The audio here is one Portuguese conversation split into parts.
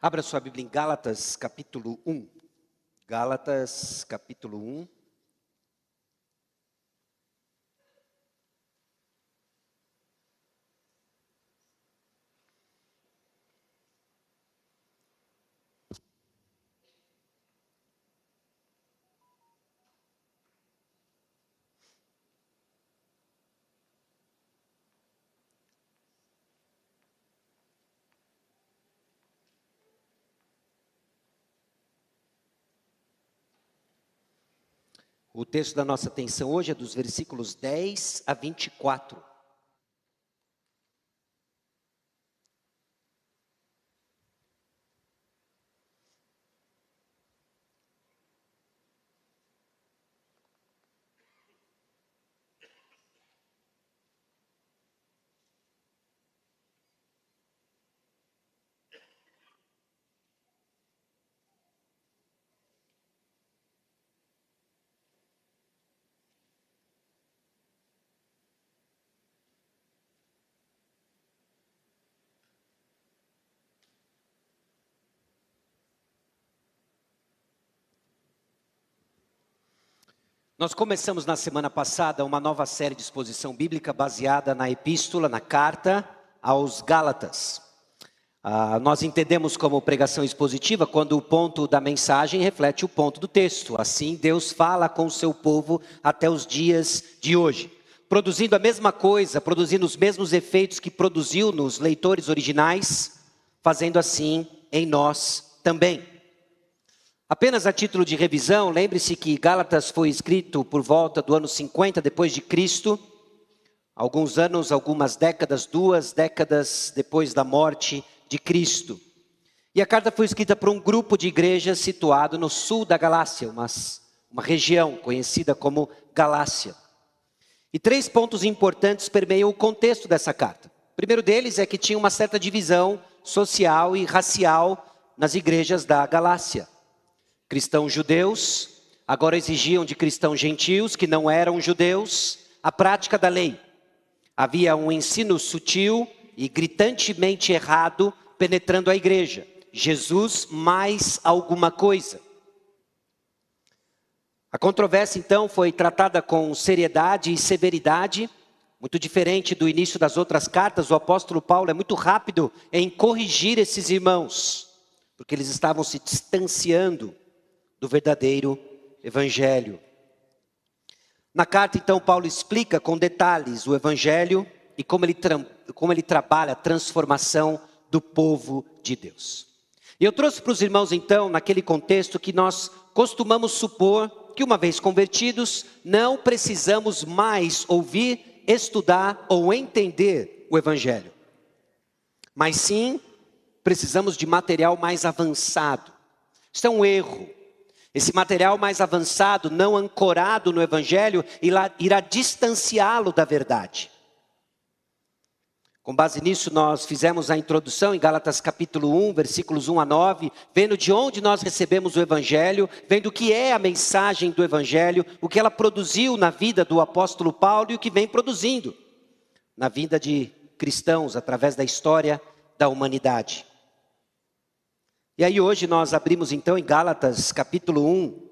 Abra sua Bíblia em Gálatas, capítulo 1. Gálatas, capítulo 1. O texto da nossa atenção hoje é dos versículos 10 a 24. Nós começamos na semana passada uma nova série de exposição bíblica baseada na epístola, na carta aos Gálatas. Nós entendemos como pregação expositiva quando o ponto da mensagem reflete o ponto do texto. Assim, Deus fala com o seu povo até os dias de hoje, produzindo a mesma coisa, produzindo os mesmos efeitos que produziu nos leitores originais, fazendo assim em nós também. Apenas a título de revisão, lembre-se que Gálatas foi escrito por volta do ano 50 depois de Cristo, alguns anos, algumas décadas, 2 décadas depois da morte de Cristo. E a carta foi escrita por um grupo de igrejas situado no sul da Galácia, uma região conhecida como Galácia. E 3 pontos importantes permeiam o contexto dessa carta. O primeiro deles é que tinha uma certa divisão social e racial nas igrejas da Galácia. Cristãos judeus agora exigiam de cristãos gentios que não eram judeus a prática da lei. Havia um ensino sutil e gritantemente errado penetrando a igreja. Jesus mais alguma coisa. A controvérsia então foi tratada com seriedade e severidade, muito diferente do início das outras cartas. O apóstolo Paulo é muito rápido em corrigir esses irmãos, porque eles estavam se distanciando do verdadeiro evangelho. Na carta, então, Paulo explica com detalhes o evangelho e como ele trabalha a transformação do povo de Deus. E eu trouxe para os irmãos, então, naquele contexto que nós costumamos supor que, uma vez convertidos, não precisamos mais ouvir, estudar ou entender o evangelho. Mas sim, precisamos de material mais avançado. Isso é um erro. Esse material mais avançado, não ancorado no evangelho, irá distanciá-lo da verdade. Com base nisso, nós fizemos a introdução em Gálatas capítulo 1, versículos 1 a 9, vendo de onde nós recebemos o evangelho, vendo o que é a mensagem do evangelho, o que ela produziu na vida do apóstolo Paulo e o que vem produzindo na vida de cristãos através da história da humanidade. E aí hoje nós abrimos então em Gálatas capítulo 1,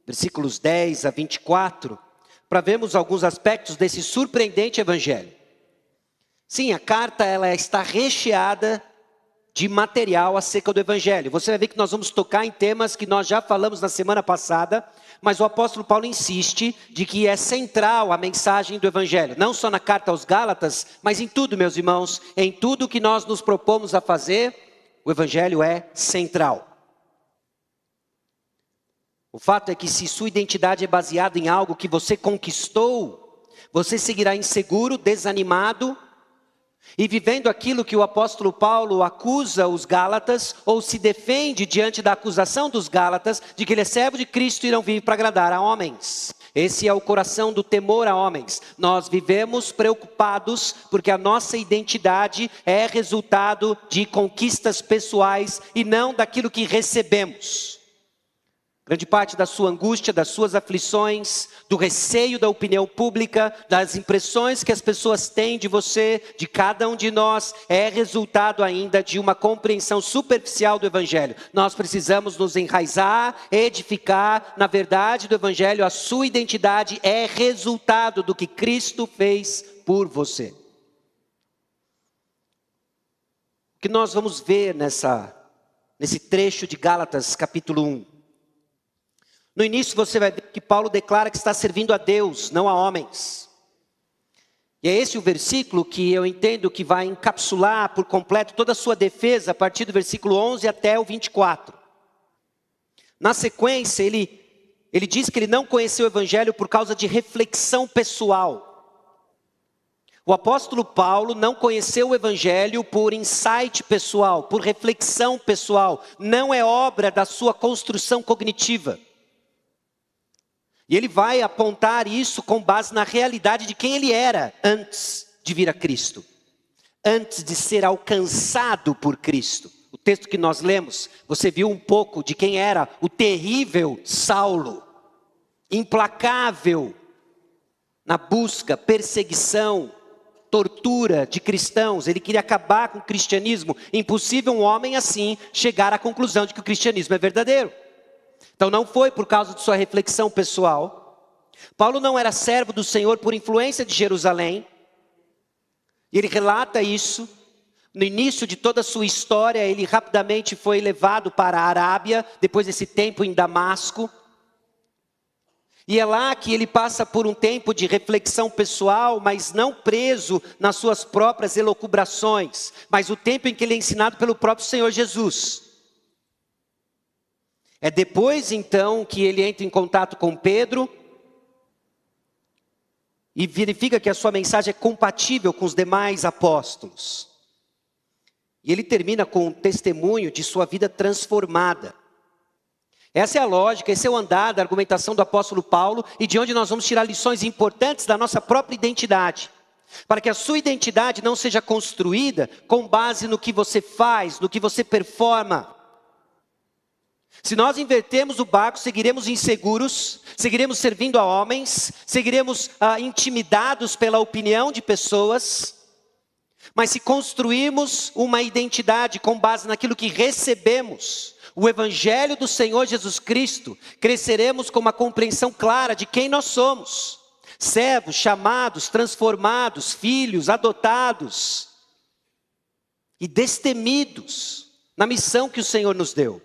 versículos 10 a 24, para vermos alguns aspectos desse surpreendente evangelho. Sim, a carta ela está recheada de material acerca do evangelho. Você vai ver que nós vamos tocar em temas que nós já falamos na semana passada, mas o apóstolo Paulo insiste de que é central a mensagem do evangelho, não só na carta aos Gálatas, mas em tudo, meus irmãos, em tudo que nós nos propomos a fazer. O evangelho é central. O fato é que se sua identidade é baseada em algo que você conquistou, você seguirá inseguro, desanimado e vivendo aquilo que o apóstolo Paulo acusa os Gálatas, ou se defende diante da acusação dos Gálatas, de que ele é servo de Cristo e não vive para agradar a homens. Esse é o coração do temor a homens. Nós vivemos preocupados porque a nossa identidade é resultado de conquistas pessoais e não daquilo que recebemos. Grande parte da sua angústia, das suas aflições, do receio da opinião pública, das impressões que as pessoas têm de você, de cada um de nós, é resultado ainda de uma compreensão superficial do Evangelho. Nós precisamos nos enraizar, edificar na verdade do Evangelho. A sua identidade é resultado do que Cristo fez por você. O que nós vamos ver nesse trecho de Gálatas capítulo 1? No início você vai ver que Paulo declara que está servindo a Deus, não a homens. E é esse o versículo que eu entendo que vai encapsular por completo toda a sua defesa, a partir do versículo 11 até o 24. Na sequência, ele diz que ele não conheceu o Evangelho por causa de reflexão pessoal. O apóstolo Paulo não conheceu o Evangelho por insight pessoal, por reflexão pessoal. Não é obra da sua construção cognitiva. E ele vai apontar isso com base na realidade de quem ele era antes de vir a Cristo. Antes de ser alcançado por Cristo. O texto que nós lemos, você viu um pouco de quem era o terrível Saulo. Implacável na busca, perseguição, tortura de cristãos. Ele queria acabar com o cristianismo. Impossível um homem assim chegar à conclusão de que o cristianismo é verdadeiro. Então não foi por causa de sua reflexão pessoal. Paulo não era servo do Senhor por influência de Jerusalém. E ele relata isso. No início de toda a sua história, ele rapidamente foi levado para a Arábia, depois desse tempo em Damasco. E é lá que ele passa por um tempo de reflexão pessoal, mas não preso nas suas próprias elucubrações, mas o tempo em que ele é ensinado pelo próprio Senhor Jesus. É depois, então, que ele entra em contato com Pedro e verifica que a sua mensagem é compatível com os demais apóstolos. E ele termina com um testemunho de sua vida transformada. Essa é a lógica, esse é o andar da argumentação do apóstolo Paulo e de onde nós vamos tirar lições importantes da nossa própria identidade. Para que a sua identidade não seja construída com base no que você faz, no que você performa. Se nós invertermos o barco, seguiremos inseguros, seguiremos servindo a homens, seguiremos intimidados pela opinião de pessoas. Mas se construirmos uma identidade com base naquilo que recebemos, o Evangelho do Senhor Jesus Cristo, cresceremos com uma compreensão clara de quem nós somos. Servos, chamados, transformados, filhos, adotados e destemidos na missão que o Senhor nos deu.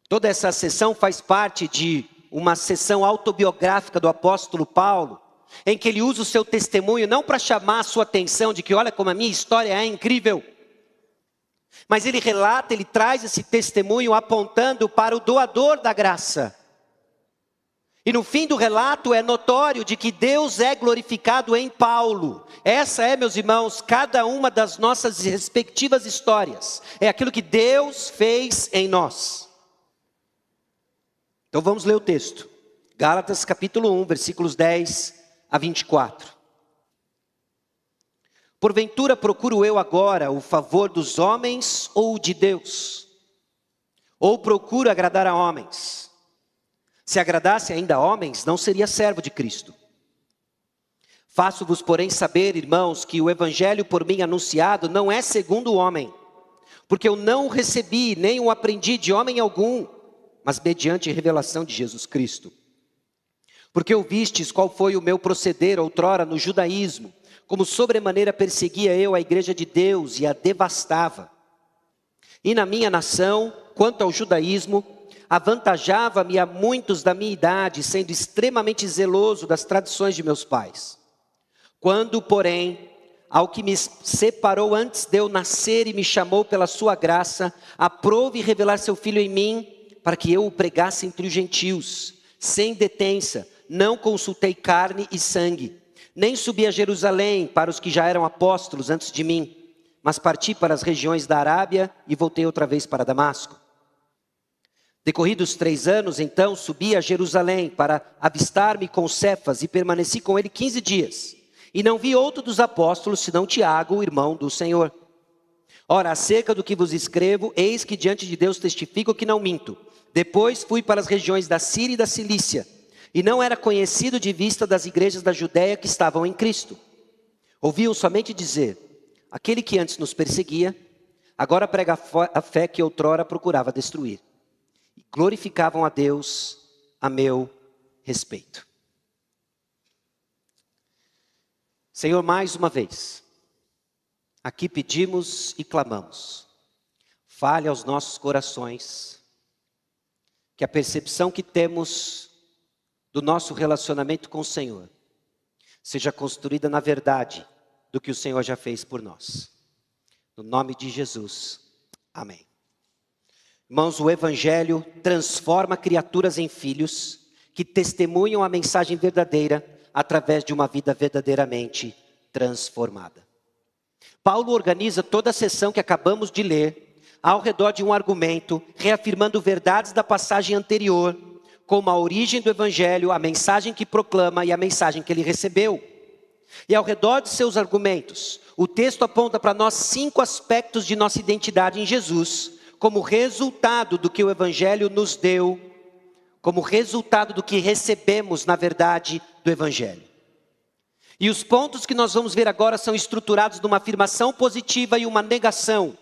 Toda essa sessão faz parte de uma sessão autobiográfica do apóstolo Paulo, em que ele usa o seu testemunho não para chamar a sua atenção de que olha como a minha história é incrível, mas ele relata, ele traz esse testemunho apontando para o doador da graça. E no fim do relato é notório de que Deus é glorificado em Paulo. Essa é, meus irmãos, cada uma das nossas respectivas histórias. É aquilo que Deus fez em nós. Então vamos ler o texto. Gálatas capítulo 1, versículos 10 a 24. Porventura procuro eu agora o favor dos homens ou de Deus? Ou procuro agradar a homens? Se agradasse ainda a homens, não seria servo de Cristo. Faço-vos, porém, saber, irmãos, que o evangelho por mim anunciado não é segundo o homem. Porque eu não o recebi, nem o aprendi de homem algum, mas mediante a revelação de Jesus Cristo. Porque ouvistes qual foi o meu proceder outrora no judaísmo, como sobremaneira perseguia eu a igreja de Deus e a devastava. E na minha nação, quanto ao judaísmo, avantajava-me a muitos da minha idade, sendo extremamente zeloso das tradições de meus pais. Quando, porém, ao que me separou antes de eu nascer e me chamou pela sua graça, aprove revelar seu Filho em mim, para que eu o pregasse entre os gentios, sem detença, não consultei carne e sangue, nem subi a Jerusalém para os que já eram apóstolos antes de mim, mas parti para as regiões da Arábia e voltei outra vez para Damasco. Decorridos 3 anos, então, subi a Jerusalém para avistar-me com Cefas e permaneci com ele 15 dias. E não vi outro dos apóstolos, senão Tiago, o irmão do Senhor. Ora, acerca do que vos escrevo, eis que diante de Deus testifico que não minto. Depois fui para as regiões da Síria e da Cilícia, e não era conhecido de vista das igrejas da Judéia que estavam em Cristo. Ouviam somente dizer: aquele que antes nos perseguia, agora prega a fé que outrora procurava destruir. E glorificavam a Deus a meu respeito. Senhor, mais uma vez, aqui pedimos e clamamos. Fale aos nossos corações, que a percepção que temos do nosso relacionamento com o Senhor seja construída na verdade do que o Senhor já fez por nós. No nome de Jesus, amém. Irmãos, o Evangelho transforma criaturas em filhos que testemunham a mensagem verdadeira através de uma vida verdadeiramente transformada. Paulo organiza toda a sessão que acabamos de ler ao redor de um argumento, reafirmando verdades da passagem anterior, como a origem do Evangelho, a mensagem que proclama e a mensagem que ele recebeu. E ao redor de seus argumentos, o texto aponta para nós 5 aspectos de nossa identidade em Jesus, como resultado do que o Evangelho nos deu, como resultado do que recebemos na verdade do Evangelho. E os pontos que nós vamos ver agora são estruturados numa afirmação positiva e uma negação,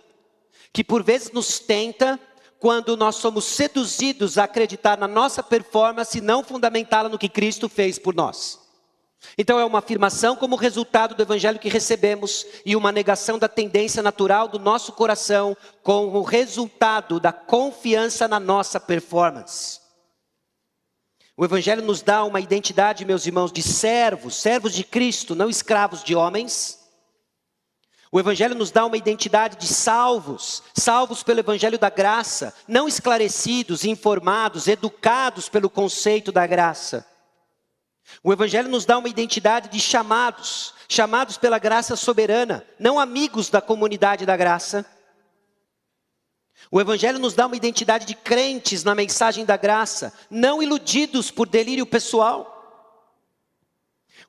que por vezes nos tenta quando nós somos seduzidos a acreditar na nossa performance e não fundamentá-la no que Cristo fez por nós. Então é uma afirmação como resultado do Evangelho que recebemos e uma negação da tendência natural do nosso coração como resultado da confiança na nossa performance. O Evangelho nos dá uma identidade, meus irmãos, de servos, servos de Cristo, não escravos de homens. O Evangelho nos dá uma identidade de salvos, salvos pelo Evangelho da graça, não esclarecidos, informados, educados pelo conceito da graça. O Evangelho nos dá uma identidade de chamados, chamados pela graça soberana, não amigos da comunidade da graça. O Evangelho nos dá uma identidade de crentes na mensagem da graça, não iludidos por delírio pessoal.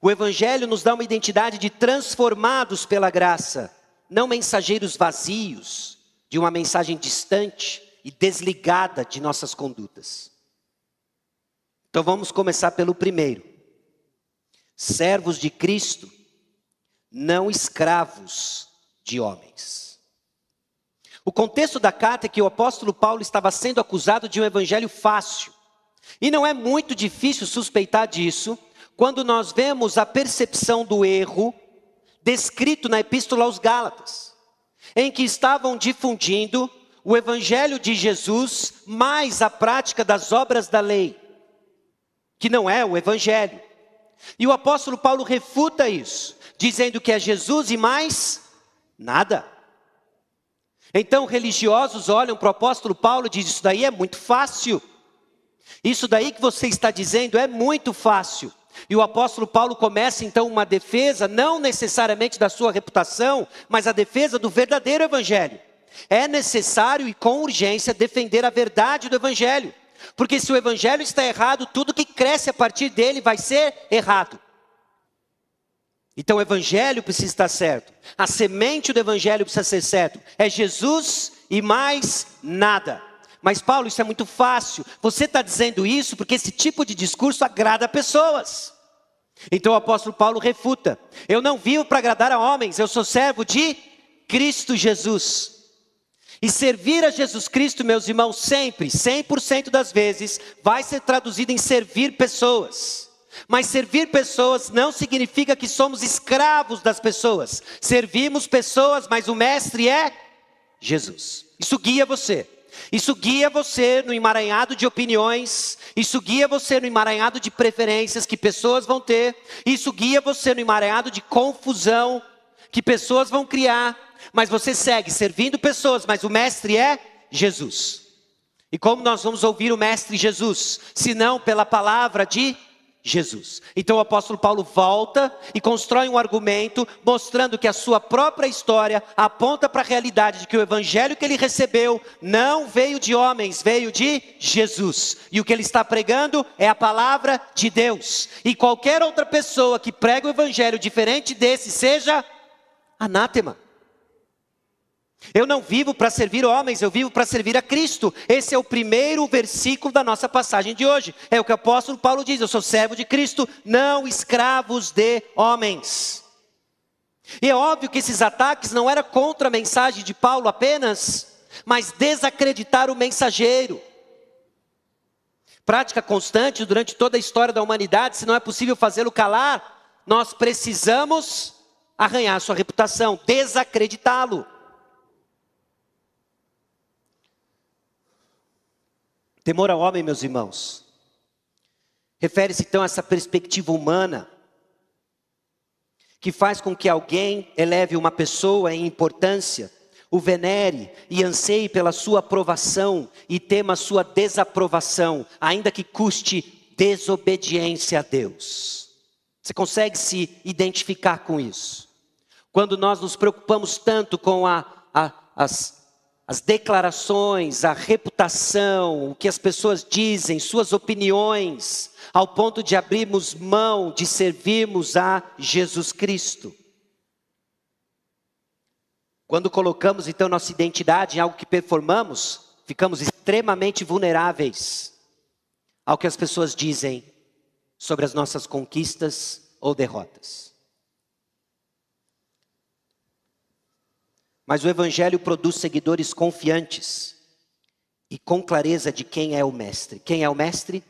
O Evangelho nos dá uma identidade de transformados pela graça, não mensageiros vazios, de uma mensagem distante e desligada de nossas condutas. Então vamos começar pelo primeiro. Servos de Cristo, não escravos de homens. O contexto da carta é que o apóstolo Paulo estava sendo acusado de um evangelho fácil. E não é muito difícil suspeitar disso, quando nós vemos a percepção do erro descrito na Epístola aos Gálatas, em que estavam difundindo o Evangelho de Jesus mais a prática das obras da lei, que não é o Evangelho. E o apóstolo Paulo refuta isso, dizendo que é Jesus e mais nada. Então religiosos olham para o apóstolo Paulo e dizem: isso daí é muito fácil. Isso daí que você está dizendo é muito fácil. E o apóstolo Paulo começa então uma defesa, não necessariamente da sua reputação, mas a defesa do verdadeiro evangelho. É necessário e com urgência defender a verdade do evangelho. Porque se o evangelho está errado, tudo que cresce a partir dele vai ser errado. Então o evangelho precisa estar certo. A semente do evangelho precisa ser certo. É Jesus e mais nada. Mas Paulo, isso é muito fácil. Você está dizendo isso porque esse tipo de discurso agrada pessoas. Então o apóstolo Paulo refuta. Eu não vivo para agradar a homens, eu sou servo de Cristo Jesus. E servir a Jesus Cristo, meus irmãos, sempre, 100% das vezes, vai ser traduzido em servir pessoas. Mas servir pessoas não significa que somos escravos das pessoas. Servimos pessoas, mas o mestre é Jesus. Isso guia você. Isso guia você no emaranhado de opiniões, isso guia você no emaranhado de preferências que pessoas vão ter, isso guia você no emaranhado de confusão que pessoas vão criar, mas você segue servindo pessoas, mas o mestre é Jesus. E como nós vamos ouvir o mestre Jesus, se não pela palavra de Jesus? Então o apóstolo Paulo volta e constrói um argumento mostrando que a sua própria história aponta para a realidade de que o evangelho que ele recebeu não veio de homens, veio de Jesus. E o que ele está pregando é a palavra de Deus. E qualquer outra pessoa que prega o evangelho diferente desse seja anátema. Eu não vivo para servir homens, eu vivo para servir a Cristo. Esse é o primeiro versículo da nossa passagem de hoje. É o que o apóstolo Paulo diz: eu sou servo de Cristo, não escravos de homens. E é óbvio que esses ataques não eram contra a mensagem de Paulo apenas, mas desacreditar o mensageiro. Prática constante durante toda a história da humanidade. Se não é possível fazê-lo calar, nós precisamos arranhar sua reputação, desacreditá-lo. Temor ao homem, meus irmãos, refere-se então a essa perspectiva humana, que faz com que alguém eleve uma pessoa em importância, o venere e anseie pela sua aprovação e tema a sua desaprovação, ainda que custe desobediência a Deus. Você consegue se identificar com isso? Quando nós nos preocupamos tanto com as declarações, a reputação, o que as pessoas dizem, suas opiniões, ao ponto de abrirmos mão de servirmos a Jesus Cristo. Quando colocamos então nossa identidade em algo que performamos, ficamos extremamente vulneráveis ao que as pessoas dizem sobre as nossas conquistas ou derrotas. Mas o Evangelho produz seguidores confiantes e com clareza de quem é o Mestre. Quem é o Mestre?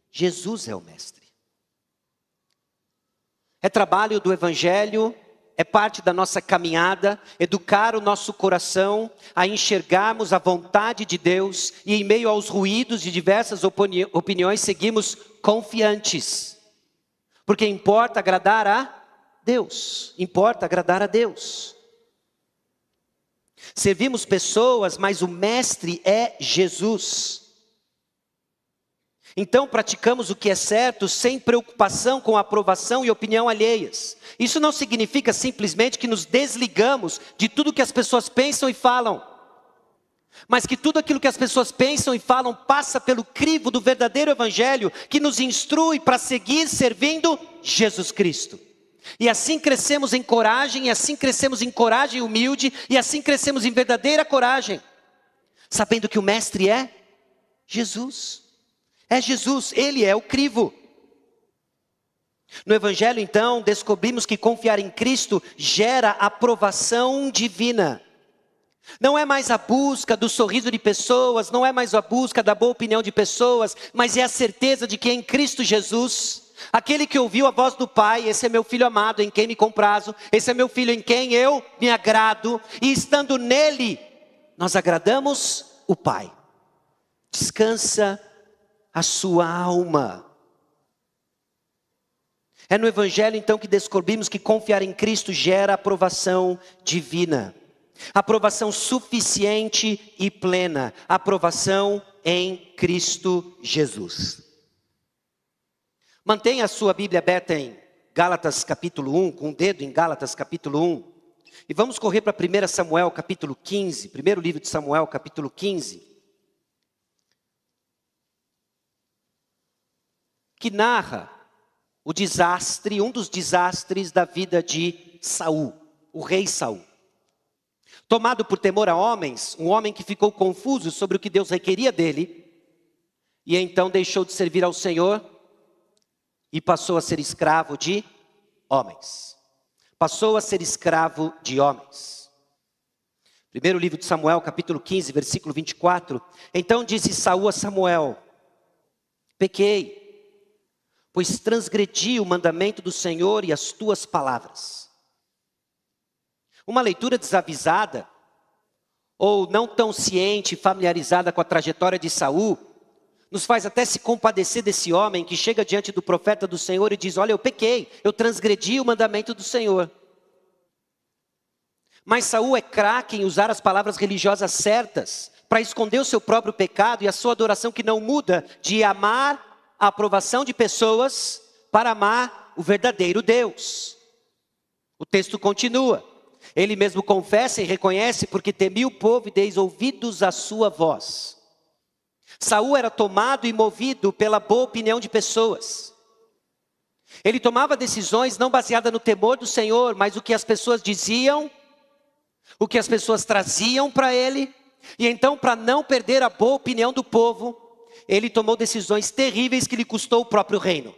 Jesus é o Mestre. É trabalho do Evangelho, é parte da nossa caminhada, educar o nosso coração a enxergarmos a vontade de Deus e em meio aos ruídos de diversas opiniões seguimos confiantes. Porque importa agradar a Deus, importa agradar a Deus. Servimos pessoas, mas o Mestre é Jesus. Então praticamos o que é certo sem preocupação com a aprovação e opinião alheias. Isso não significa simplesmente que nos desligamos de tudo que as pessoas pensam e falam, mas que tudo aquilo que as pessoas pensam e falam passa pelo crivo do verdadeiro Evangelho, que nos instrui para seguir servindo Jesus Cristo. E assim crescemos em coragem, e assim crescemos em coragem humilde, e assim crescemos em verdadeira coragem, sabendo que o Mestre é Jesus. É Jesus, Ele é o crivo. No Evangelho, então, descobrimos que confiar em Cristo gera aprovação divina. Não é mais a busca do sorriso de pessoas, não é mais a busca da boa opinião de pessoas, mas é a certeza de que em Cristo Jesus, aquele que ouviu a voz do Pai, esse é meu filho amado em quem me comprazo, esse é meu filho em quem eu me agrado, e estando nele, nós agradamos o Pai. Descansa a sua alma. É no Evangelho então que descobrimos que confiar em Cristo gera aprovação divina. Aprovação suficiente e plena. Aprovação em Cristo Jesus. Mantenha a sua Bíblia aberta em Gálatas capítulo 1, com o dedo em Gálatas capítulo 1. E vamos correr para 1 Samuel capítulo 15, primeiro livro de Samuel capítulo 15. Que narra o desastre, um dos desastres da vida de Saul, o rei Saul. Tomado por temor a homens, um homem que ficou confuso sobre o que Deus requeria dele, e então deixou de servir ao Senhor e passou a ser escravo de homens. Passou a ser escravo de homens. Primeiro livro de Samuel, capítulo 15, versículo 24. Então disse Saul a Samuel: pequei, pois transgredi o mandamento do Senhor e as tuas palavras. Uma leitura desavisada, ou não tão ciente e familiarizada com a trajetória de Saul, nos faz até se compadecer desse homem que chega diante do profeta do Senhor e diz: olha, eu pequei, eu transgredi o mandamento do Senhor. Mas Saul é craque em usar as palavras religiosas certas para esconder o seu próprio pecado e a sua adoração que não muda de amar a aprovação de pessoas para amar o verdadeiro Deus. O texto continua. Ele mesmo confessa e reconhece: porque temi o povo e deis ouvidos à sua voz. Saul era tomado e movido pela boa opinião de pessoas. Ele tomava decisões não baseadas no temor do Senhor, mas o que as pessoas diziam o que as pessoas traziam para ele, e então, para não perder a boa opinião do povo, ele tomou decisões terríveis que lhe custou o próprio reino.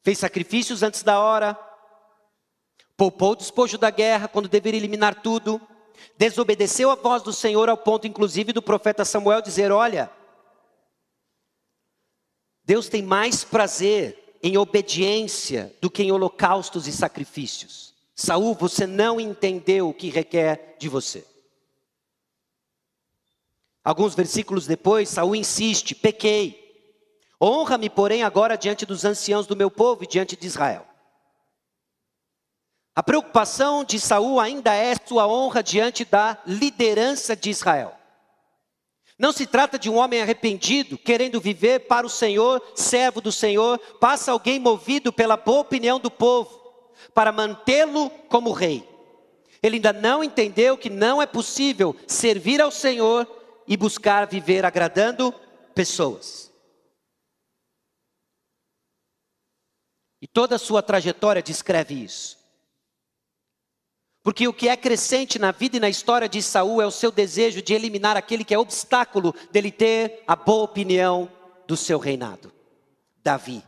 Fez sacrifícios antes da hora, poupou o despojo da guerra quando deveria eliminar tudo, desobedeceu a voz do Senhor ao ponto inclusive do profeta Samuel dizer: olha, Deus tem mais prazer em obediência do que em holocaustos e sacrifícios. Saul, você não entendeu o que requer de você. Alguns versículos depois, Saul insiste: pequei. Honra-me, porém, agora diante dos anciãos do meu povo e diante de Israel. A preocupação de Saul ainda é sua honra diante da liderança de Israel. Não se trata de um homem arrependido, querendo viver para o Senhor, servo do Senhor, passa alguém movido pela boa opinião do povo, para mantê-lo como rei. Ele ainda não entendeu que não é possível servir ao Senhor e buscar viver agradando pessoas. E toda a sua trajetória descreve isso. Porque o que é crescente na vida e na história de Saul é o seu desejo de eliminar aquele que é obstáculo dele ter a boa opinião do seu reinado. Davi.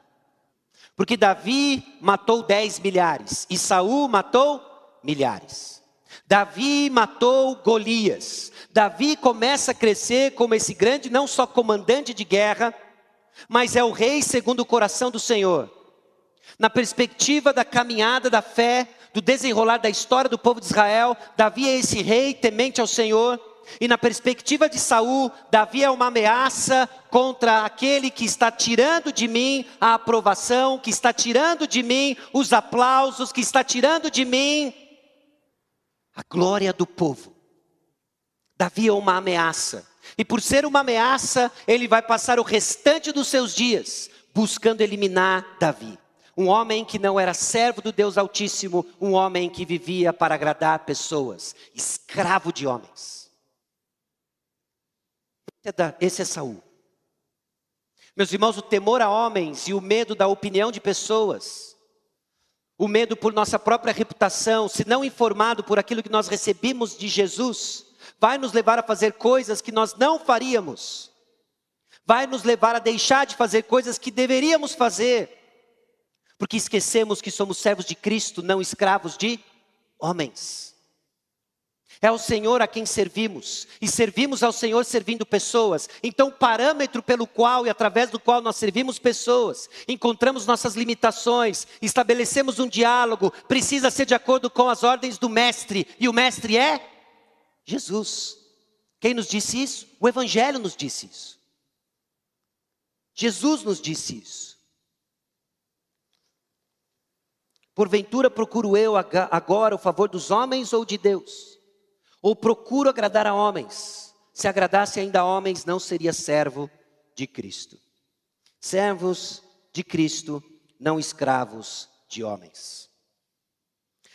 Porque Davi matou 10 milhares e Saul matou milhares. Davi matou Golias. Davi começa a crescer como esse grande, não só comandante de guerra, mas é o rei segundo o coração do Senhor. Na perspectiva da caminhada da fé, do desenrolar da história do povo de Israel, Davi é esse rei temente ao Senhor. E na perspectiva de Saul, Davi é uma ameaça contra aquele que está tirando de mim a aprovação, que está tirando de mim os aplausos, que está tirando de mim a glória do povo. Davi é uma ameaça. E por ser uma ameaça, ele vai passar o restante dos seus dias buscando eliminar Davi. Um homem que não era servo do Deus Altíssimo, um homem que vivia para agradar pessoas, escravo de homens. Esse é Saul. Meus irmãos, o temor a homens e o medo da opinião de pessoas, o medo por nossa própria reputação, se não informado por aquilo que nós recebemos de Jesus, vai nos levar a fazer coisas que nós não faríamos. Vai nos levar a deixar de fazer coisas que deveríamos fazer. Porque esquecemos que somos servos de Cristo, não escravos de homens. É ao Senhor a quem servimos. E servimos ao Senhor servindo pessoas. Então o parâmetro pelo qual e através do qual nós servimos pessoas, encontramos nossas limitações, estabelecemos um diálogo, precisa ser de acordo com as ordens do Mestre. E o Mestre é Jesus. Quem nos disse isso? O Evangelho nos disse isso. Jesus nos disse isso. Porventura procuro eu agora o favor dos homens ou de Deus? Ou procuro agradar a homens? Se agradasse ainda a homens, não seria servo de Cristo. Servos de Cristo, não escravos de homens.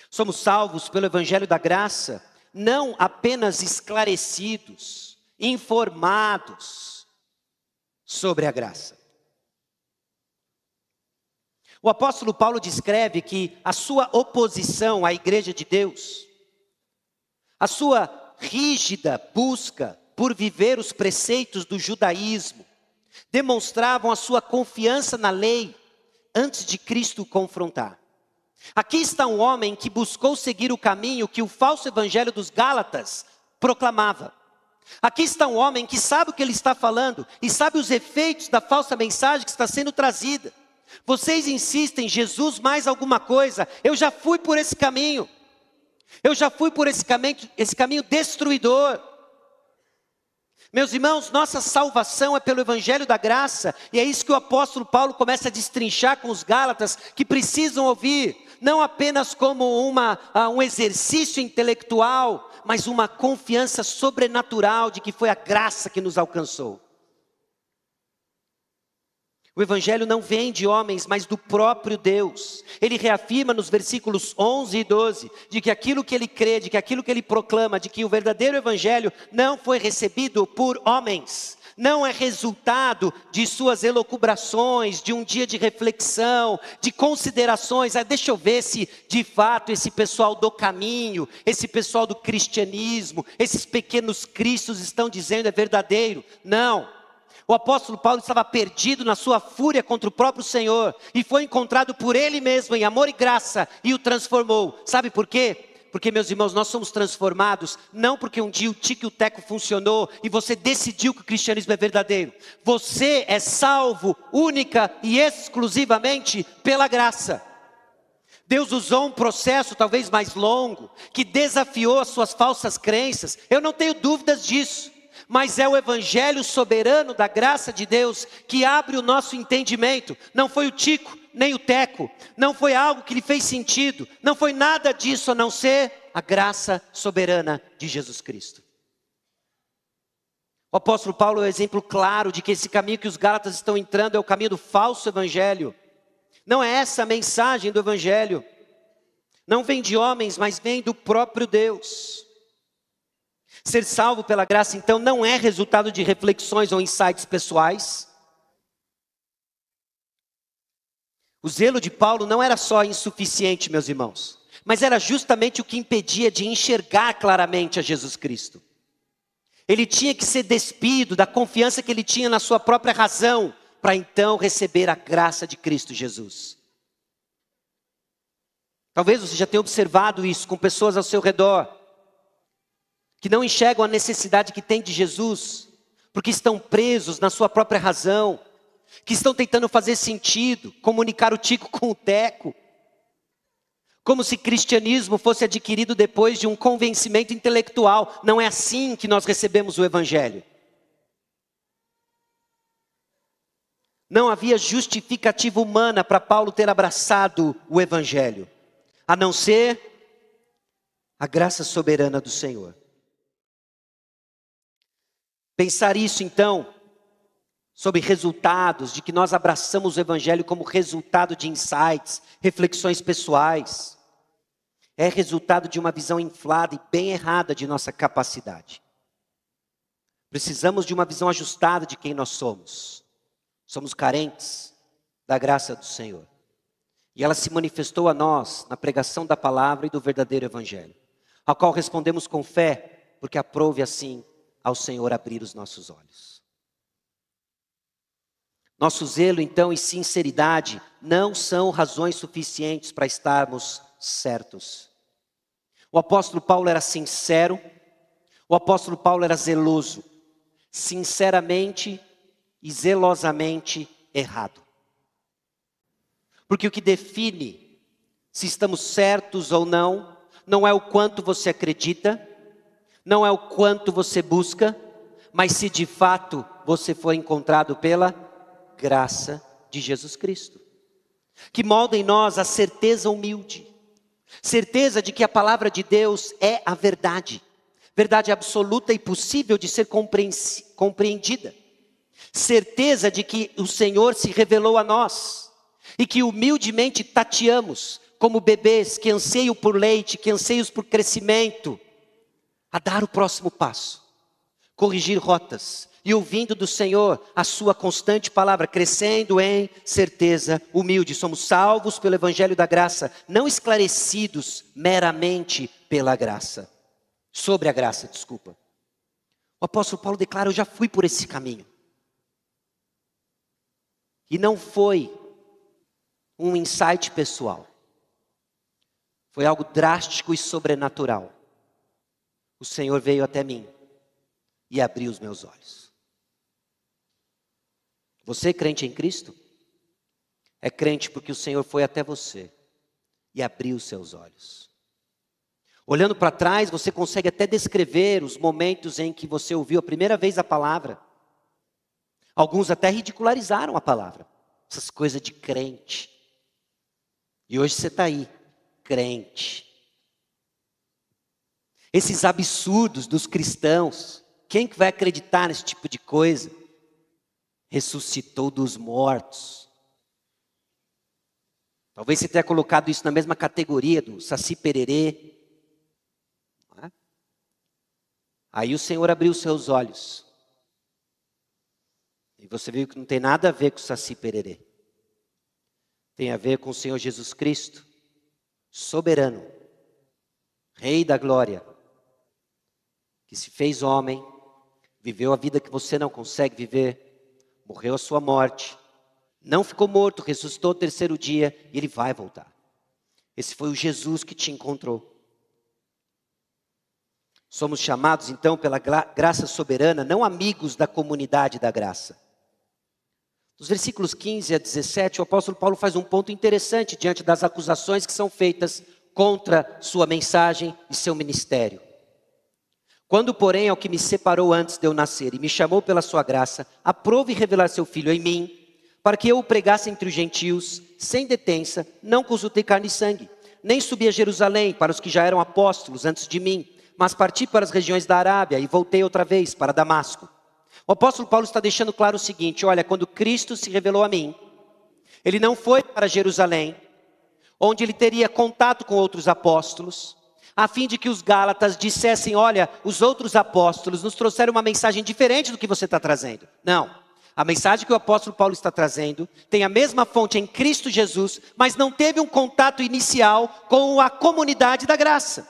Somos salvos pelo Evangelho da Graça, não apenas esclarecidos, informados sobre a graça. O apóstolo Paulo descreve que a sua oposição à igreja de Deus, a sua rígida busca por viver os preceitos do judaísmo, demonstravam a sua confiança na lei antes de Cristo o confrontar. Aqui está um homem que buscou seguir o caminho que o falso evangelho dos Gálatas proclamava. Aqui está um homem que sabe o que ele está falando e sabe os efeitos da falsa mensagem que está sendo trazida. Vocês insistem, Jesus mais alguma coisa. Eu já fui por esse caminho. Eu já fui por esse caminho destruidor. Meus irmãos, nossa salvação é pelo Evangelho da Graça. E é isso que o apóstolo Paulo começa a destrinchar com os Gálatas, que precisam ouvir. Não apenas como um exercício intelectual, mas uma confiança sobrenatural de que foi a graça que nos alcançou. O Evangelho não vem de homens, mas do próprio Deus. Ele reafirma nos versículos 11 e 12, de que aquilo que ele crê, de que aquilo que ele proclama, de que o verdadeiro Evangelho não foi recebido por homens, Não é resultado de suas elucubrações, de um dia de reflexão, de considerações. Deixa eu ver se de fato esse pessoal do caminho, esse pessoal do cristianismo, esses pequenos cristos estão dizendo é verdadeiro. Não. O apóstolo Paulo estava perdido na sua fúria contra o próprio Senhor e foi encontrado por Ele mesmo em amor e graça e o transformou. Sabe por quê? Porque, meus irmãos, nós somos transformados não porque um dia o tico e o teco funcionou e você decidiu que o cristianismo é verdadeiro. Você é salvo única e exclusivamente pela graça. Deus usou um processo talvez mais longo, que desafiou as suas falsas crenças. Eu não tenho dúvidas disso. Mas é o evangelho soberano da graça de Deus que abre o nosso entendimento. Não foi o tico, nem o teco. Não foi algo que lhe fez sentido. Não foi nada disso a não ser a graça soberana de Jesus Cristo. O apóstolo Paulo é um exemplo claro de que esse caminho que os Gálatas estão entrando é o caminho do falso evangelho. Não é essa a mensagem do evangelho. Não vem de homens, mas vem do próprio Deus. Ser salvo pela graça, então, não é resultado de reflexões ou insights pessoais. O zelo de Paulo não era só insuficiente, meus irmãos, mas era justamente o que impedia de enxergar claramente a Jesus Cristo. Ele tinha que ser despido da confiança que ele tinha na sua própria razão, para então receber a graça de Cristo Jesus. Talvez você já tenha observado isso com pessoas ao seu redor, que não enxergam a necessidade que tem de Jesus, porque estão presos na sua própria razão, que estão tentando fazer sentido, comunicar o tico com o teco, como se cristianismo fosse adquirido depois de um convencimento intelectual. Não é assim que nós recebemos o evangelho. Não havia justificativa humana para Paulo ter abraçado o evangelho, a não ser a graça soberana do Senhor. Pensar isso, então, sobre resultados, de que nós abraçamos o evangelho como resultado de insights, reflexões pessoais, é resultado de uma visão inflada e bem errada de nossa capacidade. Precisamos de uma visão ajustada de quem nós somos. Somos carentes da graça do Senhor. E ela se manifestou a nós na pregação da palavra e do verdadeiro evangelho, ao qual respondemos com fé, porque aprove assim ao Senhor abrir os nossos olhos. Nosso zelo, então, e sinceridade não são razões suficientes para estarmos certos. O apóstolo Paulo era sincero, o apóstolo Paulo era zeloso, sinceramente e zelosamente errado. Porque o que define se estamos certos ou não, não é o quanto você acredita, não é o quanto você busca, mas se de fato você foi encontrado pela graça de Jesus Cristo, que molda em nós a certeza humilde, certeza de que a palavra de Deus é a verdade, verdade absoluta e possível de ser compreendida, certeza de que o Senhor se revelou a nós, e que humildemente tateamos, como bebês que anseiam por leite, que anseiam por crescimento, a dar o próximo passo, corrigir rotas, e ouvindo do Senhor a sua constante palavra, crescendo em certeza humilde. Somos salvos pelo evangelho da graça, não esclarecidos meramente pela graça. Sobre a graça, desculpa. O apóstolo Paulo declara: eu já fui por esse caminho. E não foi um insight pessoal. Foi algo drástico e sobrenatural. O Senhor veio até mim e abriu os meus olhos. Você, crente em Cristo, é crente porque o Senhor foi até você e abriu os seus olhos. Olhando para trás, você consegue até descrever os momentos em que você ouviu a primeira vez a palavra. Alguns até ridicularizaram a palavra. Essas coisas de crente. E hoje você está aí, crente. Esses absurdos dos cristãos, quem que vai acreditar nesse tipo de coisa? Ressuscitou dos mortos. Talvez você tenha colocado isso na mesma categoria do Saci Pererê. Não é? Aí o Senhor abriu seus olhos. E você viu que não tem nada a ver com o Saci Pererê. Tem a ver com o Senhor Jesus Cristo, soberano, Rei da glória, que se fez homem, viveu a vida que você não consegue viver, morreu a sua morte, não ficou morto, ressuscitou no terceiro dia e ele vai voltar. Esse foi o Jesus que te encontrou. Somos chamados então pela graça soberana, não amigos da comunidade da graça. Nos versículos 15 a 17, o apóstolo Paulo faz um ponto interessante diante das acusações que são feitas contra sua mensagem e seu ministério. Quando, porém, ao que me separou antes de eu nascer e me chamou pela sua graça, aprove revelar seu Filho em mim, para que eu o pregasse entre os gentios, sem detença, não consultei carne e sangue, nem subi a Jerusalém para os que já eram apóstolos antes de mim, mas parti para as regiões da Arábia e voltei outra vez para Damasco. O apóstolo Paulo está deixando claro o seguinte: olha, quando Cristo se revelou a mim, ele não foi para Jerusalém, onde ele teria contato com outros apóstolos, a fim de que os Gálatas dissessem: olha, os outros apóstolos nos trouxeram uma mensagem diferente do que você está trazendo. Não, a mensagem que o apóstolo Paulo está trazendo tem a mesma fonte em Cristo Jesus, mas não teve um contato inicial com a comunidade da graça.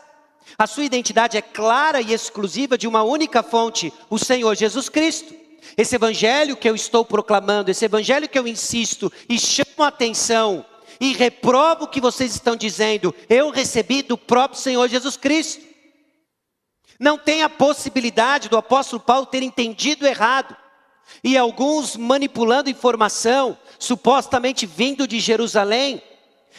A sua identidade é clara e exclusiva de uma única fonte, o Senhor Jesus Cristo. Esse evangelho que eu estou proclamando, esse evangelho que eu insisto e chamo a atenção e reprovo o que vocês estão dizendo, eu recebi do próprio Senhor Jesus Cristo. Não tem a possibilidade do apóstolo Paulo ter entendido errado. E alguns manipulando informação, supostamente vindo de Jerusalém,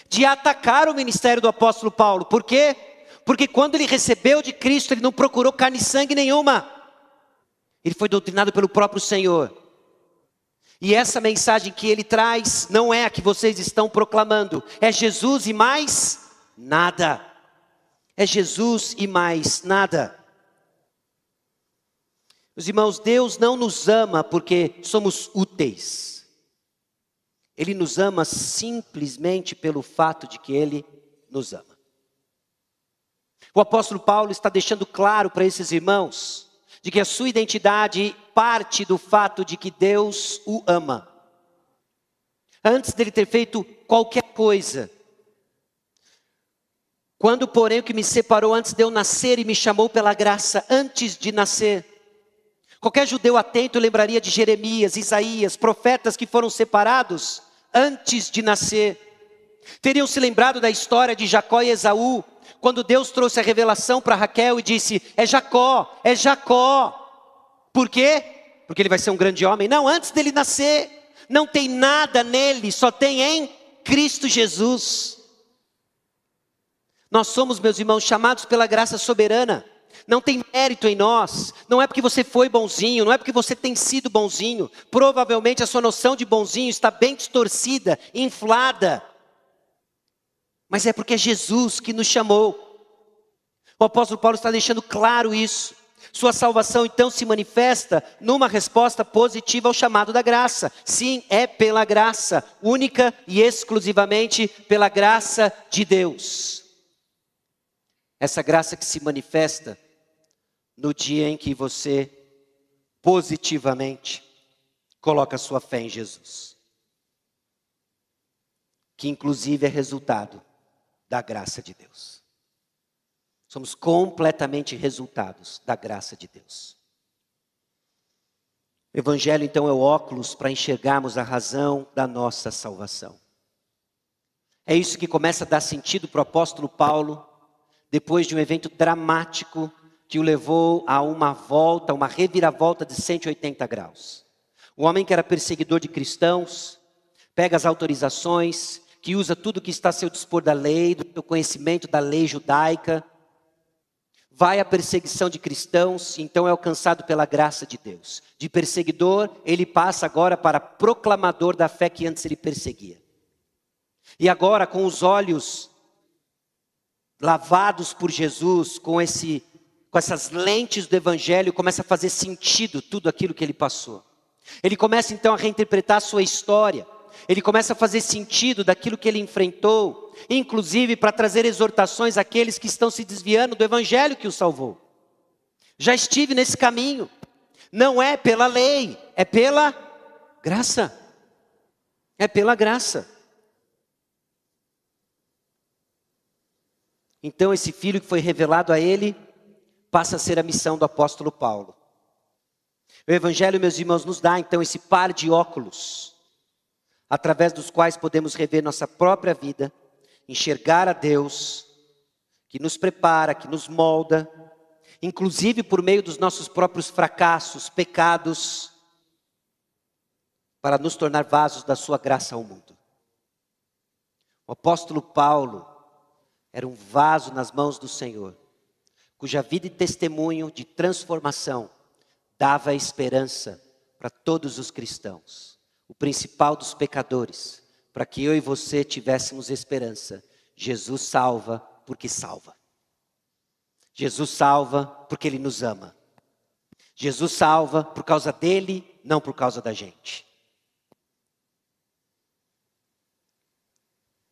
de atacar o ministério do apóstolo Paulo. Por quê? Porque quando ele recebeu de Cristo, ele não procurou carne e sangue nenhuma. Ele foi doutrinado pelo próprio Senhor. E essa mensagem que ele traz não é a que vocês estão proclamando. É Jesus e mais nada. É Jesus e mais nada. Meus irmãos, Deus não nos ama porque somos úteis. Ele nos ama simplesmente pelo fato de que Ele nos ama. O apóstolo Paulo está deixando claro para esses irmãos de que a sua identidade parte do fato de que Deus o ama. Antes dele ter feito qualquer coisa. Quando, porém, o que me separou antes de eu nascer e me chamou pela graça antes de nascer. Qualquer judeu atento lembraria de Jeremias, Isaías, profetas que foram separados antes de nascer. Teriam se lembrado da história de Jacó e Esaú, quando Deus trouxe a revelação para Raquel e disse: é Jacó, é Jacó. Por quê? Porque ele vai ser um grande homem. Não, antes dele nascer, não tem nada nele, só tem em Cristo Jesus. Nós somos, meus irmãos, chamados pela graça soberana. Não tem mérito em nós, não é porque você foi bonzinho, não é porque você tem sido bonzinho. Provavelmente a sua noção de bonzinho está bem distorcida, inflada. Mas é porque é Jesus que nos chamou. O apóstolo Paulo está deixando claro isso. Sua salvação então se manifesta numa resposta positiva ao chamado da graça. Sim, é pela graça, única e exclusivamente pela graça de Deus. Essa graça que se manifesta no dia em que você positivamente coloca sua fé em Jesus. Que inclusive é resultado da graça de Deus. Somos completamente resultados da graça de Deus. O Evangelho então é o óculos para enxergarmos a razão da nossa salvação. É isso que começa a dar sentido para o apóstolo Paulo, depois de um evento dramático que o levou a uma reviravolta de 180 graus. O homem que era perseguidor de cristãos, pega as autorizações, que usa tudo que está a seu dispor da lei, do seu conhecimento da lei judaica, vai à perseguição de cristãos, então é alcançado pela graça de Deus. De perseguidor, ele passa agora para proclamador da fé que antes ele perseguia. E agora, com os olhos lavados por Jesus, com essas lentes do Evangelho, começa a fazer sentido tudo aquilo que ele passou. Ele começa então a reinterpretar a sua história. Ele começa a fazer sentido daquilo que ele enfrentou, inclusive para trazer exortações àqueles que estão se desviando do Evangelho que o salvou. Já estive nesse caminho. Não é pela lei, é pela Graça. É pela graça. Então esse filho que foi revelado a ele, passa a ser a missão do apóstolo Paulo. O Evangelho, meus irmãos, nos dá então esse par de óculos, através dos quais podemos rever nossa própria vida, enxergar a Deus, que nos prepara, que nos molda, inclusive por meio dos nossos próprios fracassos, pecados, para nos tornar vasos da sua graça ao mundo. O apóstolo Paulo era um vaso nas mãos do Senhor, cuja vida e testemunho de transformação dava esperança para todos os cristãos, o principal dos pecadores, para que eu e você tivéssemos esperança. Jesus salva porque salva. Jesus salva porque Ele nos ama. Jesus salva por causa dele, não por causa da gente.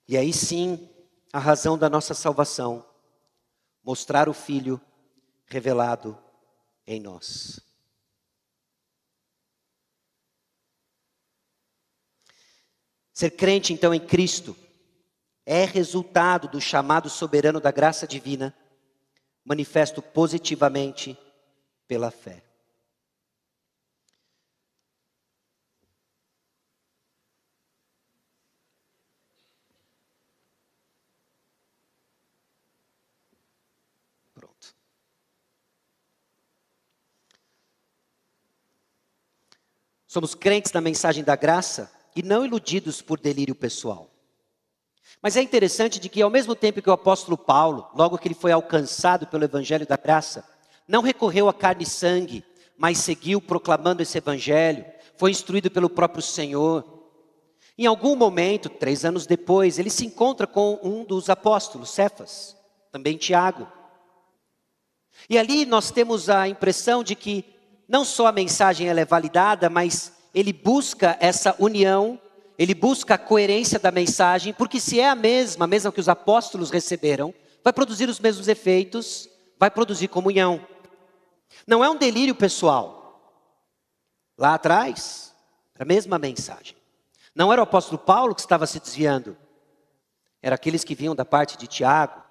E aí sim, a razão da nossa salvação, mostrar o Filho revelado em nós. Ser crente então em Cristo é resultado do chamado soberano da graça divina, manifesto positivamente pela fé. Pronto. Somos crentes na mensagem da graça e não iludidos por delírio pessoal. Mas é interessante de que ao mesmo tempo que o apóstolo Paulo, logo que ele foi alcançado pelo evangelho da graça, não recorreu a carne e sangue, mas seguiu proclamando esse evangelho, foi instruído pelo próprio Senhor. Em algum momento, 3 anos depois, ele se encontra com um dos apóstolos, Cefas, também Tiago. E ali nós temos a impressão de que não só a mensagem ela é validada, mas ele busca essa união, ele busca a coerência da mensagem, porque se é a mesma que os apóstolos receberam, vai produzir os mesmos efeitos, vai produzir comunhão. Não é um delírio pessoal. Lá atrás, era a mesma mensagem. Não era o apóstolo Paulo que estava se desviando, eram aqueles que vinham da parte de Tiago,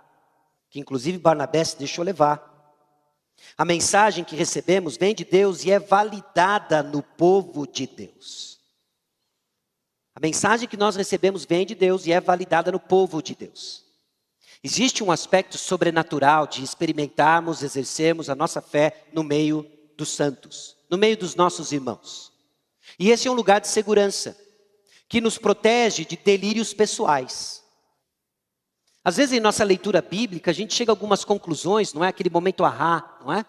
que inclusive Barnabé se deixou levar. A mensagem que recebemos vem de Deus e é validada no povo de Deus. A mensagem que nós recebemos vem de Deus e é validada no povo de Deus. Existe um aspecto sobrenatural de experimentarmos, exercermos a nossa fé no meio dos santos, no meio dos nossos irmãos. E esse é um lugar de segurança, que nos protege de delírios pessoais. Às vezes em nossa leitura bíblica a gente chega a algumas conclusões, não é? Aquele momento ahá, não é?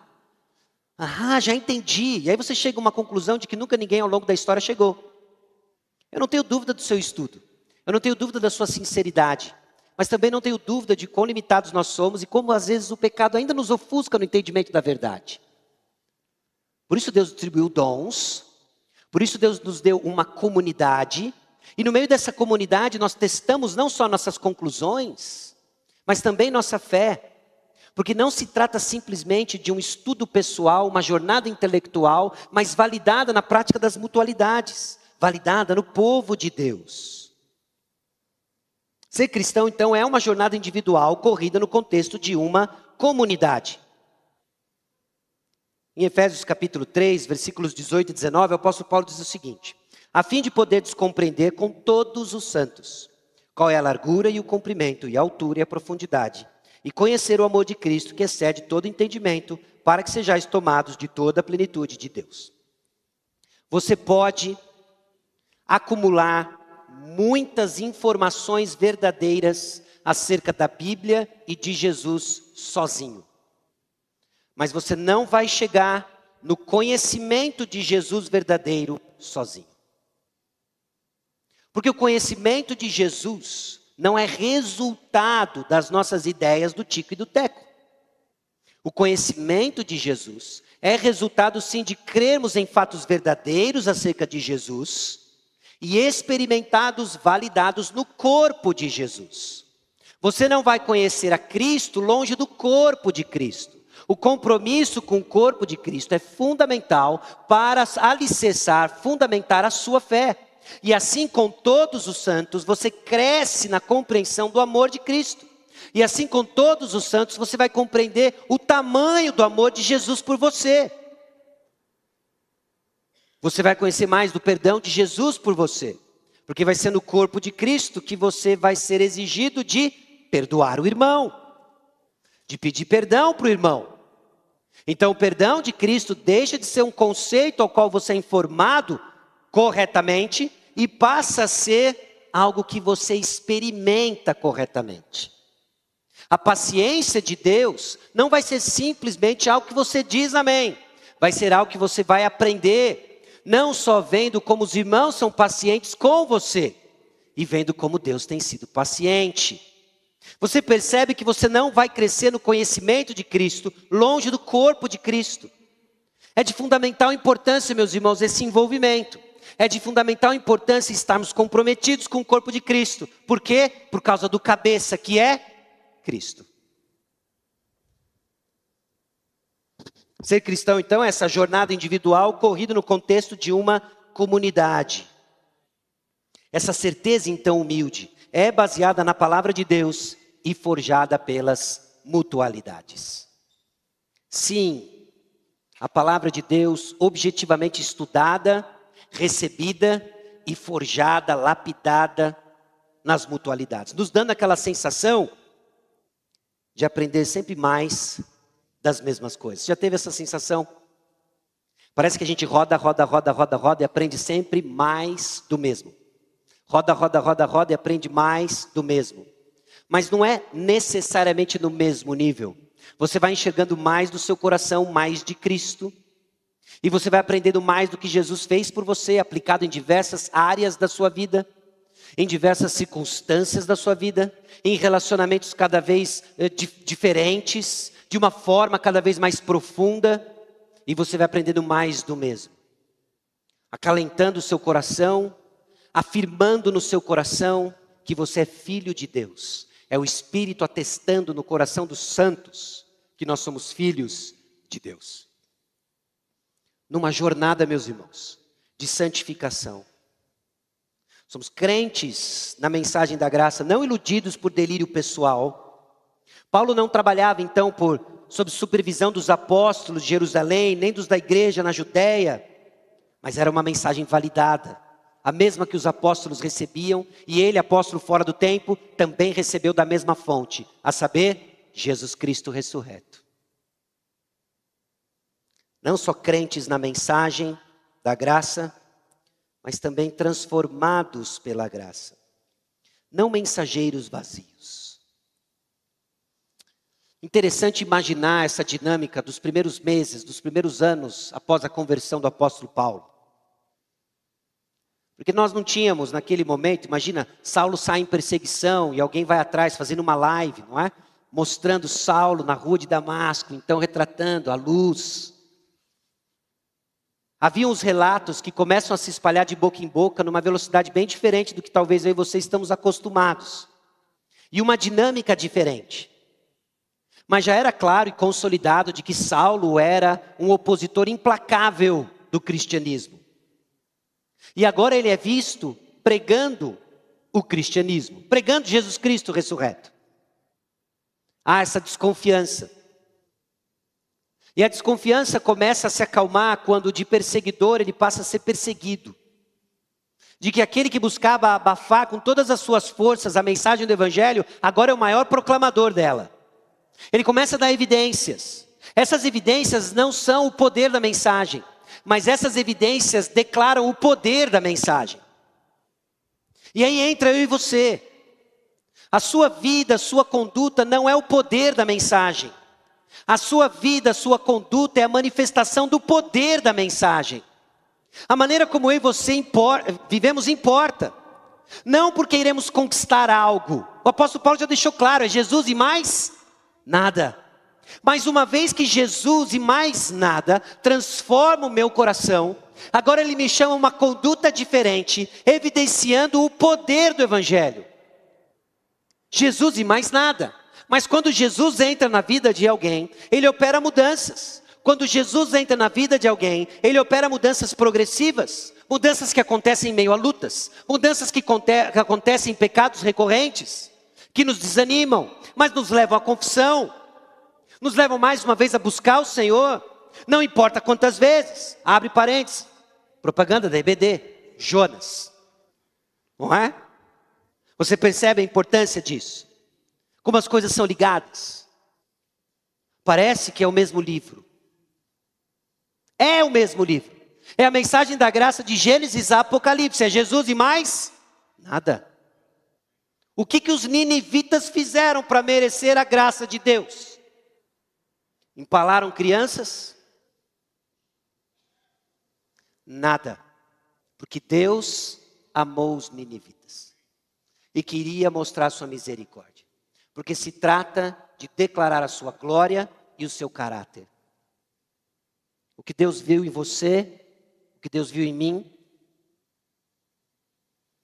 Ahá, já entendi. E aí você chega a uma conclusão de que nunca ninguém ao longo da história chegou. Eu não tenho dúvida do seu estudo, eu não tenho dúvida da sua sinceridade, mas também não tenho dúvida de quão limitados nós somos e como às vezes o pecado ainda nos ofusca no entendimento da verdade. Por isso Deus distribuiu dons, por isso Deus nos deu uma comunidade, e no meio dessa comunidade nós testamos não só nossas conclusões, mas também nossa fé. Porque não se trata simplesmente de um estudo pessoal, uma jornada intelectual, mas validada na prática das mutualidades, validada no povo de Deus. Ser cristão, então, é uma jornada individual corrida no contexto de uma comunidade. Em Efésios capítulo 3, versículos 18 e 19, o apóstolo Paulo diz o seguinte: a fim de poderes compreender com todos os santos qual é a largura e o comprimento, e a altura e a profundidade, e conhecer o amor de Cristo que excede todo entendimento, para que sejais tomados de toda a plenitude de Deus. Você pode acumular muitas informações verdadeiras acerca da Bíblia e de Jesus sozinho. Mas você não vai chegar no conhecimento de Jesus verdadeiro sozinho. Porque o conhecimento de Jesus não é resultado das nossas ideias do tico e do teco. O conhecimento de Jesus é resultado sim de crermos em fatos verdadeiros acerca de Jesus e experimentados, validados no corpo de Jesus. Você não vai conhecer a Cristo longe do corpo de Cristo. O compromisso com o corpo de Cristo é fundamental para alicerçar, fundamentar a sua fé. E assim com todos os santos, você cresce na compreensão do amor de Cristo. E assim com todos os santos, você vai compreender o tamanho do amor de Jesus por você. Você vai conhecer mais do perdão de Jesus por você. Porque vai ser no corpo de Cristo que você vai ser exigido de perdoar o irmão. De pedir perdão para o irmão. Então o perdão de Cristo deixa de ser um conceito ao qual você é informado corretamente e passa a ser algo que você experimenta corretamente. A paciência de Deus não vai ser simplesmente algo que você diz amém. Vai ser algo que você vai aprender, não só vendo como os irmãos são pacientes com você, e vendo como Deus tem sido paciente. Você percebe que você não vai crescer no conhecimento de Cristo, longe do corpo de Cristo. É de fundamental importância, meus irmãos, esse envolvimento. É de fundamental importância estarmos comprometidos com o corpo de Cristo. Por quê? Por causa do cabeça, que é Cristo. Ser cristão, então, é essa jornada individual corrida no contexto de uma comunidade. Essa certeza, então, humilde, é baseada na palavra de Deus e forjada pelas mutualidades. Sim, a palavra de Deus objetivamente estudada, recebida e forjada, lapidada nas mutualidades, nos dando aquela sensação de aprender sempre mais das mesmas coisas. Já teve essa sensação? Parece que a gente roda e aprende sempre mais do mesmo. Roda e aprende mais do mesmo. Mas não é necessariamente no mesmo nível. Você vai enxergando mais do seu coração, mais de Cristo. E você vai aprendendo mais do que Jesus fez por você, aplicado em diversas áreas da sua vida, em diversas circunstâncias da sua vida, em relacionamentos cada vez diferentes, de uma forma cada vez mais profunda. E você vai aprendendo mais do mesmo. Acalentando o seu coração, afirmando no seu coração que você é filho de Deus. É o Espírito atestando no coração dos santos que nós somos filhos de Deus. Numa jornada, meus irmãos, de santificação. Somos crentes na mensagem da graça, não iludidos por delírio pessoal. Paulo não trabalhava então sob supervisão dos apóstolos de Jerusalém, nem dos da igreja na Judéia, mas era uma mensagem validada. A mesma que os apóstolos recebiam, e ele, apóstolo fora do tempo, também recebeu da mesma fonte, a saber, Jesus Cristo ressurreto. Não só crentes na mensagem da graça, mas também transformados pela graça. Não mensageiros vazios. Interessante imaginar essa dinâmica dos primeiros meses, dos primeiros anos após a conversão do apóstolo Paulo. Porque nós não tínhamos naquele momento, imagina, Saulo sai em perseguição e alguém vai atrás fazendo uma live, não é? Mostrando Saulo na rua de Damasco, então retratando a luz. Havia uns relatos que começam a se espalhar de boca em boca numa velocidade bem diferente do que talvez eu e você estamos acostumados. E uma dinâmica diferente. Mas já era claro e consolidado de que Saulo era um opositor implacável do cristianismo. E agora ele é visto pregando o cristianismo, pregando Jesus Cristo ressurreto. Há essa desconfiança. E a desconfiança começa a se acalmar quando de perseguidor ele passa a ser perseguido. De que aquele que buscava abafar com todas as suas forças a mensagem do evangelho, agora é o maior proclamador dela. Ele começa a dar evidências. Essas evidências não são o poder da mensagem, mas essas evidências declaram o poder da mensagem. E aí entra eu e você. A sua vida, a sua conduta não é o poder da mensagem. A sua vida, a sua conduta é a manifestação do poder da mensagem. A maneira como eu e você vivemos importa. Não porque iremos conquistar algo. O apóstolo Paulo já deixou claro, é Jesus e mais nada. Mas uma vez que Jesus e mais nada transforma o meu coração, agora ele me chama a uma conduta diferente, evidenciando o poder do evangelho. Jesus e mais nada. Mas quando Jesus entra na vida de alguém, ele opera mudanças. Quando Jesus entra na vida de alguém, ele opera mudanças progressivas, mudanças que acontecem em meio a lutas, mudanças que acontecem em pecados recorrentes, que nos desanimam, mas nos levam à confissão, nos levam mais uma vez a buscar o Senhor, não importa quantas vezes. Abre parênteses, propaganda da EBD, Jonas, não é? Você percebe a importância disso? Como as coisas são ligadas. Parece que é o mesmo livro. É o mesmo livro. É a mensagem da graça de Gênesis a Apocalipse. É Jesus e mais nada. O que os ninivitas fizeram para merecer a graça de Deus? Empalaram crianças? Nada. Porque Deus amou os ninivitas. E queria mostrar sua misericórdia. Porque se trata de declarar a sua glória e o seu caráter. O que Deus viu em você, o que Deus viu em mim,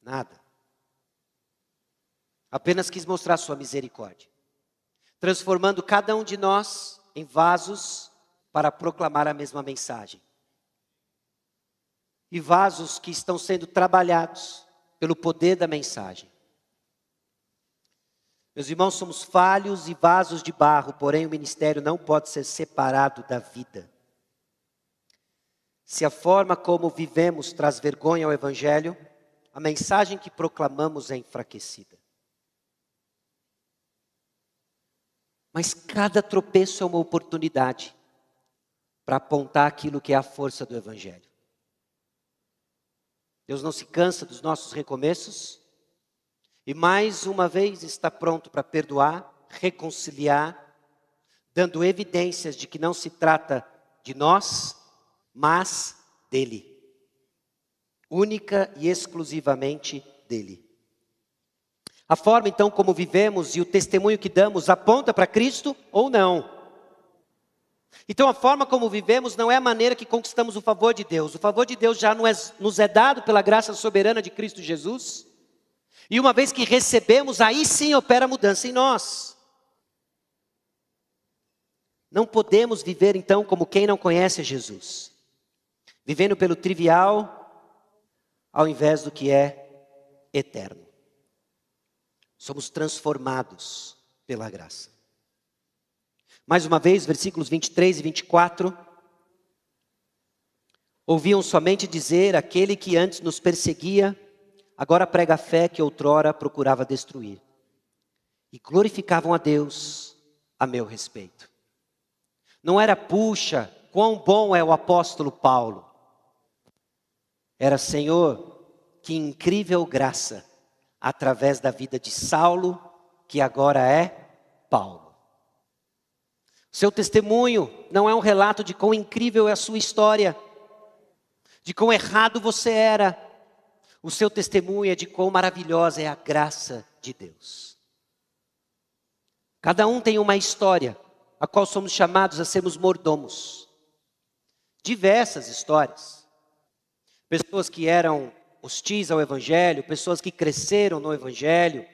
nada. Apenas quis mostrar sua misericórdia, transformando cada um de nós em vasos para proclamar a mesma mensagem. E vasos que estão sendo trabalhados pelo poder da mensagem. Meus irmãos, somos falhos e vasos de barro, porém o ministério não pode ser separado da vida. Se a forma como vivemos traz vergonha ao Evangelho, a mensagem que proclamamos é enfraquecida. Mas cada tropeço é uma oportunidade para apontar aquilo que é a força do Evangelho. Deus não se cansa dos nossos recomeços e mais uma vez está pronto para perdoar, reconciliar, dando evidências de que não se trata de nós, mas dele. Única e exclusivamente dele. A forma então como vivemos e o testemunho que damos aponta para Cristo ou não? Então a forma como vivemos não é a maneira que conquistamos o favor de Deus. O favor de Deus já nos é dado pela graça soberana de Cristo Jesus. E uma vez que recebemos, aí sim opera a mudança em nós. Não podemos viver então como quem não conhece a Jesus. Vivendo pelo trivial, ao invés do que é eterno. Somos transformados pela graça. Mais uma vez, versículos 23 e 24. Ouviam somente dizer, aquele que antes nos perseguia, agora prega a fé que outrora procurava destruir. E glorificavam a Deus a meu respeito. Não era, puxa, quão bom é o apóstolo Paulo. Era, Senhor, que incrível graça, através da vida de Saulo, que agora é Paulo. Seu testemunho não é um relato de quão incrível é a sua história, de quão errado você era. O seu testemunho é de quão maravilhosa é a graça de Deus. Cada um tem uma história, a qual somos chamados a sermos mordomos. Diversas histórias. Pessoas que eram hostis ao Evangelho, pessoas que cresceram no Evangelho,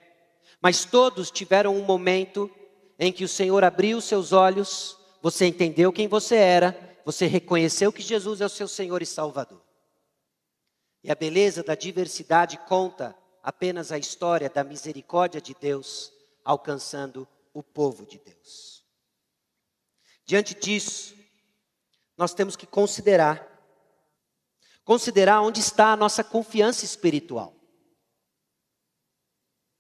mas todos tiveram um momento em que o Senhor abriu seus olhos, você entendeu quem você era, você reconheceu que Jesus é o seu Senhor e Salvador. E a beleza da diversidade conta apenas a história da misericórdia de Deus alcançando o povo de Deus. Diante disso, nós temos que considerar onde está a nossa confiança espiritual.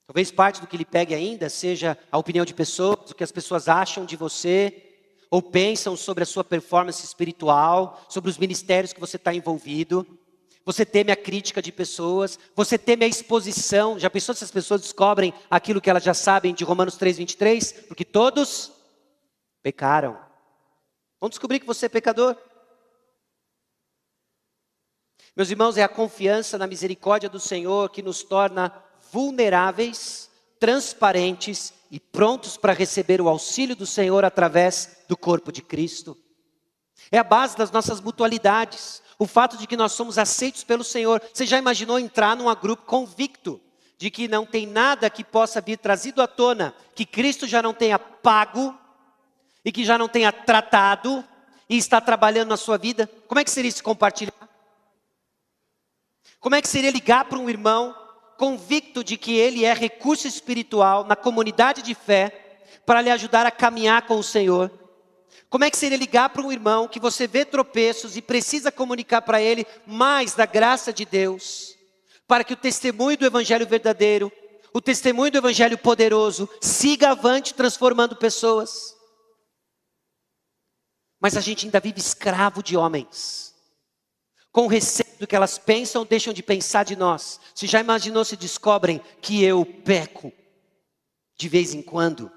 Talvez parte do que lhe pegue ainda seja a opinião de pessoas, o que as pessoas acham de você, ou pensam sobre a sua performance espiritual, sobre os ministérios que você está envolvido. Você teme a crítica de pessoas, você teme a exposição. Já pensou se as pessoas descobrem aquilo que elas já sabem de Romanos 3:23? Porque todos pecaram. Vão descobrir que você é pecador. Meus irmãos, é a confiança na misericórdia do Senhor que nos torna vulneráveis, transparentes e prontos para receber o auxílio do Senhor através do corpo de Cristo. É a base das nossas mutualidades. O fato de que nós somos aceitos pelo Senhor. Você já imaginou entrar num grupo convicto de que não tem nada que possa vir trazido à tona, que Cristo já não tenha pago, e que já não tenha tratado, e está trabalhando na sua vida, como é que seria se compartilhar? Como é que seria ligar para um irmão, convicto de que ele é recurso espiritual na comunidade de fé, para lhe ajudar a caminhar com o Senhor? Como é que seria ligar para um irmão que você vê tropeços e precisa comunicar para ele mais da graça de Deus, para que o testemunho do evangelho verdadeiro, o testemunho do evangelho poderoso, siga avante transformando pessoas? Mas a gente ainda vive escravo de homens, com receio do que elas pensam ou deixam de pensar de nós. Você já imaginou se descobrem que eu peco de vez em quando?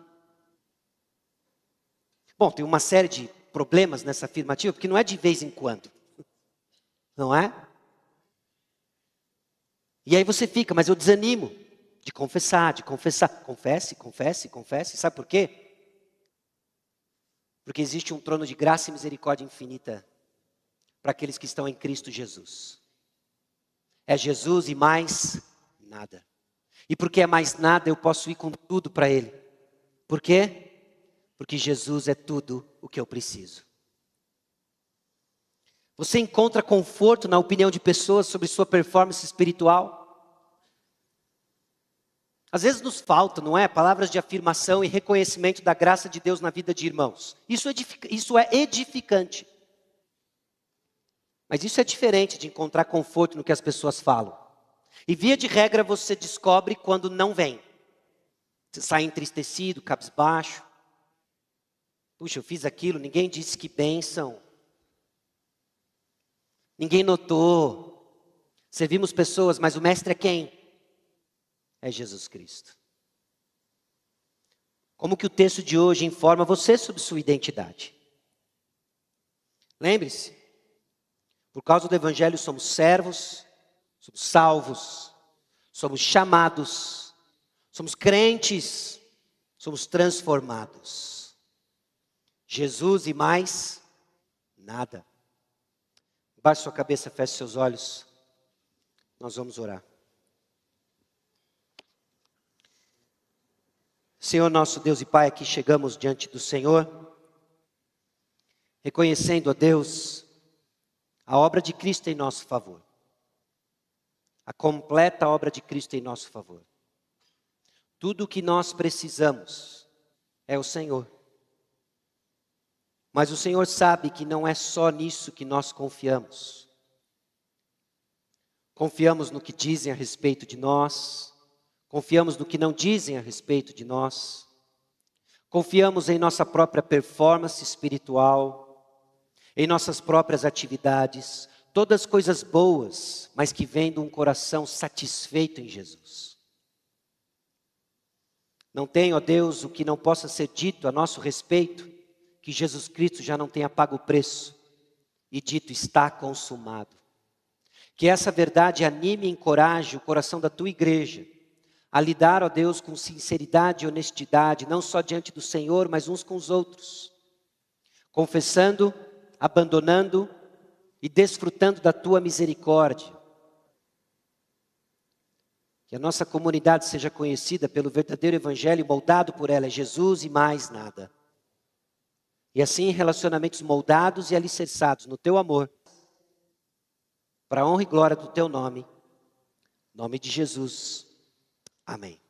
Bom, tem uma série de problemas nessa afirmativa, porque não é de vez em quando, não é? E aí você fica, mas eu desanimo de confessar. Confesse. Sabe por quê? Porque existe um trono de graça e misericórdia infinita para aqueles que estão em Cristo Jesus. É Jesus e mais nada. E porque é mais nada, eu posso ir com tudo para Ele. Por quê? Porque Jesus é tudo o que eu preciso. Você encontra conforto na opinião de pessoas sobre sua performance espiritual? Às vezes nos falta, não é? Palavras de afirmação e reconhecimento da graça de Deus na vida de irmãos. Isso é edificante. Mas isso é diferente de encontrar conforto no que as pessoas falam. E via de regra você descobre quando não vem. Você sai entristecido, cabisbaixo. Puxa, eu fiz aquilo, ninguém disse que bênção. Ninguém notou. Servimos pessoas, mas o mestre é quem? É Jesus Cristo. Como que o texto de hoje informa você sobre sua identidade? Lembre-se, por causa do Evangelho somos servos, somos salvos, somos chamados, somos crentes, somos transformados. Jesus e mais nada. Baixe sua cabeça, feche seus olhos. Nós vamos orar. Senhor nosso Deus e Pai, aqui chegamos diante do Senhor, reconhecendo, ó Deus, a obra de Cristo em nosso favor. A completa obra de Cristo em nosso favor. Tudo o que nós precisamos é o Senhor. Mas o Senhor sabe que não é só nisso que nós confiamos. Confiamos no que dizem a respeito de nós. Confiamos no que não dizem a respeito de nós. Confiamos em nossa própria performance espiritual, em nossas próprias atividades, todas coisas boas, mas que vêm de um coração satisfeito em Jesus. Não tem, ó Deus, o que não possa ser dito a nosso respeito, que Jesus Cristo já não tenha pago o preço e dito está consumado. Que essa verdade anime e encoraje o coração da tua igreja, a lidar, ó Deus, com sinceridade e honestidade, não só diante do Senhor, mas uns com os outros. Confessando, abandonando e desfrutando da tua misericórdia. Que a nossa comunidade seja conhecida pelo verdadeiro evangelho moldado por ela, é Jesus e mais nada. E assim relacionamentos moldados e alicerçados no teu amor, para a honra e glória do teu nome, em nome de Jesus. Amém.